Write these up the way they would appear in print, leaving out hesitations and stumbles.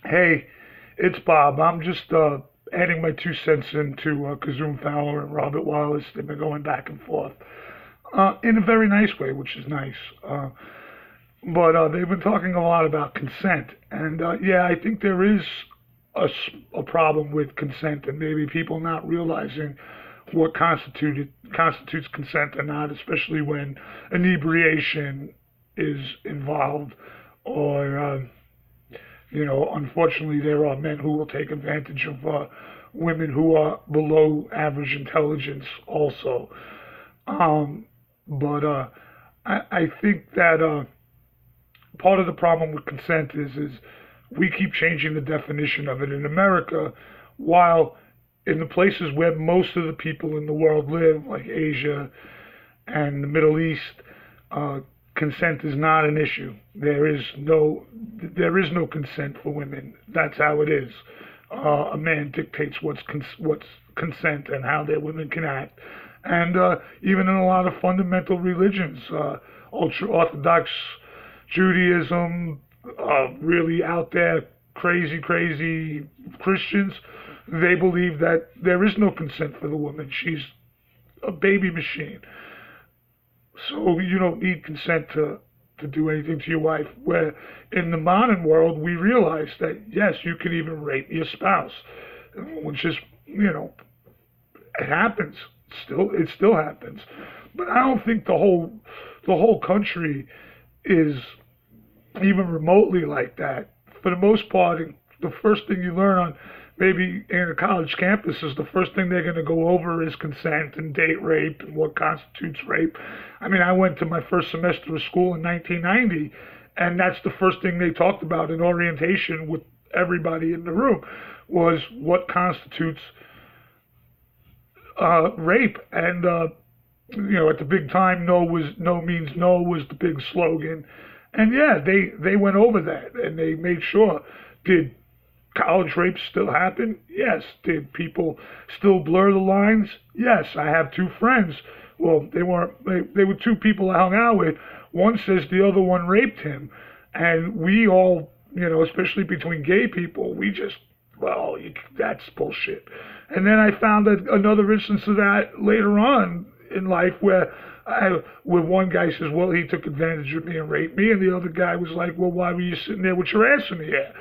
Hey, it's Bob. I'm just adding my 2 cents into Kazum Fowler and Robert Wallace. They've been going back and forth in a very nice way, which is nice. But they've been talking a lot about consent. And yeah, I think there is a problem with consent and maybe people not realizing what constitutes consent or not, especially when inebriation is involved or unfortunately, there are men who will take advantage of women who are below average intelligence also. Um, but I think that part of the problem with consent is we keep changing the definition of it in America, while in the places where most of the people in the world live, like Asia and the Middle East, uh, consent is not an issue. There is no consent for women. That's how it is. A man dictates what's consent and how their women can act. And even in a lot of fundamental religions, ultra Orthodox Judaism, really out there crazy, crazy Christians, they believe that there is no consent for the woman. She's a baby machine. So you don't need consent to do anything to your wife. Where in the modern world, we realize that yes, you can even rape your spouse, which is, it happens. It still happens. But I don't think the whole country is even remotely like that. For the most part, the first thing you learn on maybe in a college campus is the first thing they're going to go over is consent and date rape and what constitutes rape. I mean, I went to my first semester of school in 1990, and that's the first thing they talked about in orientation with everybody in the room was what constitutes rape. And at the big time, no means no was the big slogan. And yeah, they went over that and they made sure. Did college rapes still happen? Yes. Did people still blur the lines? Yes. I have two friends. Well, they weren't. They were two people I hung out with. One says the other one raped him, and we all, especially between gay people, we just, well, that's bullshit. And then I found another instance of that later on in life where one guy says, well, he took advantage of me and raped me, and the other guy was like, well, why were you sitting there with your ass in the air?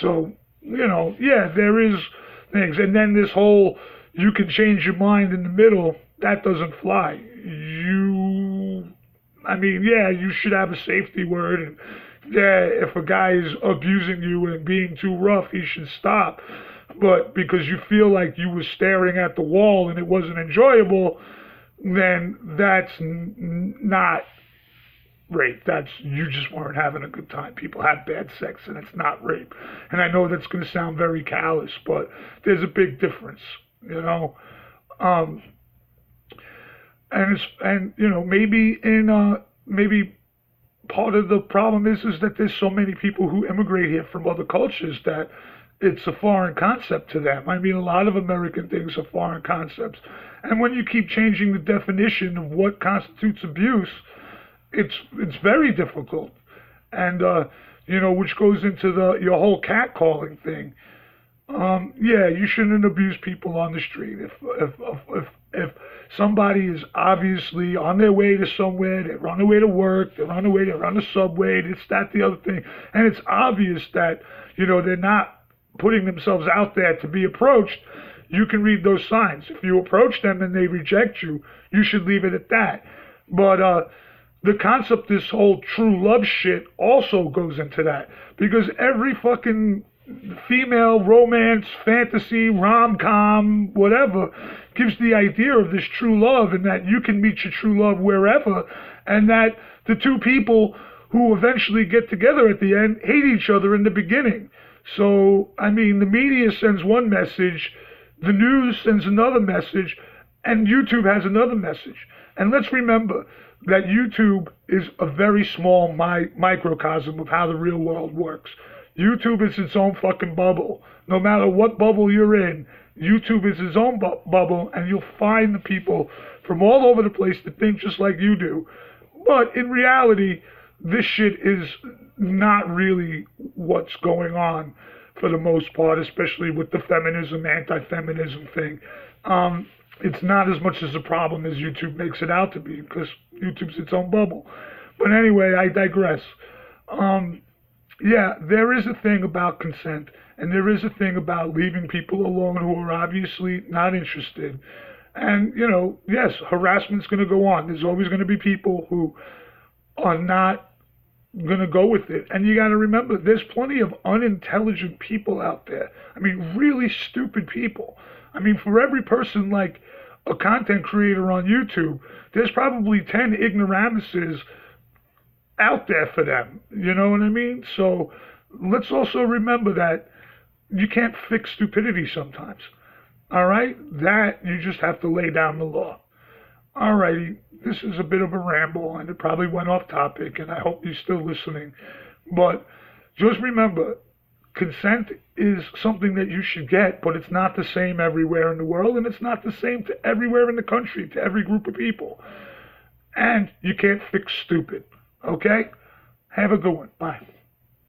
So, yeah, there is things. And then this whole, you can change your mind in the middle, that doesn't fly. I mean, yeah, you should have a safety word. And yeah, if a guy is abusing you and being too rough, he should stop. But because you feel like you were staring at the wall and it wasn't enjoyable, then that's not rape. That's you just weren't having a good time. People have bad sex and it's not rape. And I know that's going to sound very callous, but there's a big difference, you know. Um, and maybe part of the problem is that there's so many people who immigrate here from other cultures that it's a foreign concept to them. I mean, a lot of American things are foreign concepts. And when you keep changing the definition of what constitutes abuse, it's very difficult. And which goes into the your whole catcalling thing. Yeah, you shouldn't abuse people on the street. If somebody is obviously on their way to somewhere, they're on their way to work, they're on the subway, this, that, the other thing, and it's obvious that they're not putting themselves out there to be approached, you can read those signs. If you approach them and they reject you, you should leave it at that. But the concept, this whole true love shit, also goes into that because every fucking female romance, fantasy, rom com, whatever, gives the idea of this true love and that you can meet your true love wherever, and that the two people who eventually get together at the end hate each other in the beginning. So, I mean, the media sends one message, the news sends another message, and YouTube has another message. And let's remember that YouTube is a very small microcosm of how the real world works. YouTube is its own fucking bubble. No matter what bubble you're in, YouTube is its own bubble, and you'll find the people from all over the place that think just like you do. But in reality, this shit is not really what's going on for the most part, especially with the feminism, anti-feminism thing. It's not as much as a problem as YouTube makes it out to be, because YouTube's its own bubble. But anyway, I digress. Yeah, there is a thing about consent, and there is a thing about leaving people alone who are obviously not interested. And, yes, harassment's going to go on. There's always going to be people who are not going to go with it. And you got to remember, there's plenty of unintelligent people out there. I mean, really stupid people. I mean, for every person like a content creator on YouTube, there's probably 10 ignoramuses out there for them. You know what I mean? So let's also remember that you can't fix stupidity sometimes. All right? That you just have to lay down the law. All righty. This is a bit of a ramble, and it probably went off topic, and I hope you're still listening. But just remember, consent is something that you should get, but it's not the same everywhere in the world, and it's not the same to everywhere in the country, to every group of people. And you can't fix stupid. Okay? Have a good one. Bye.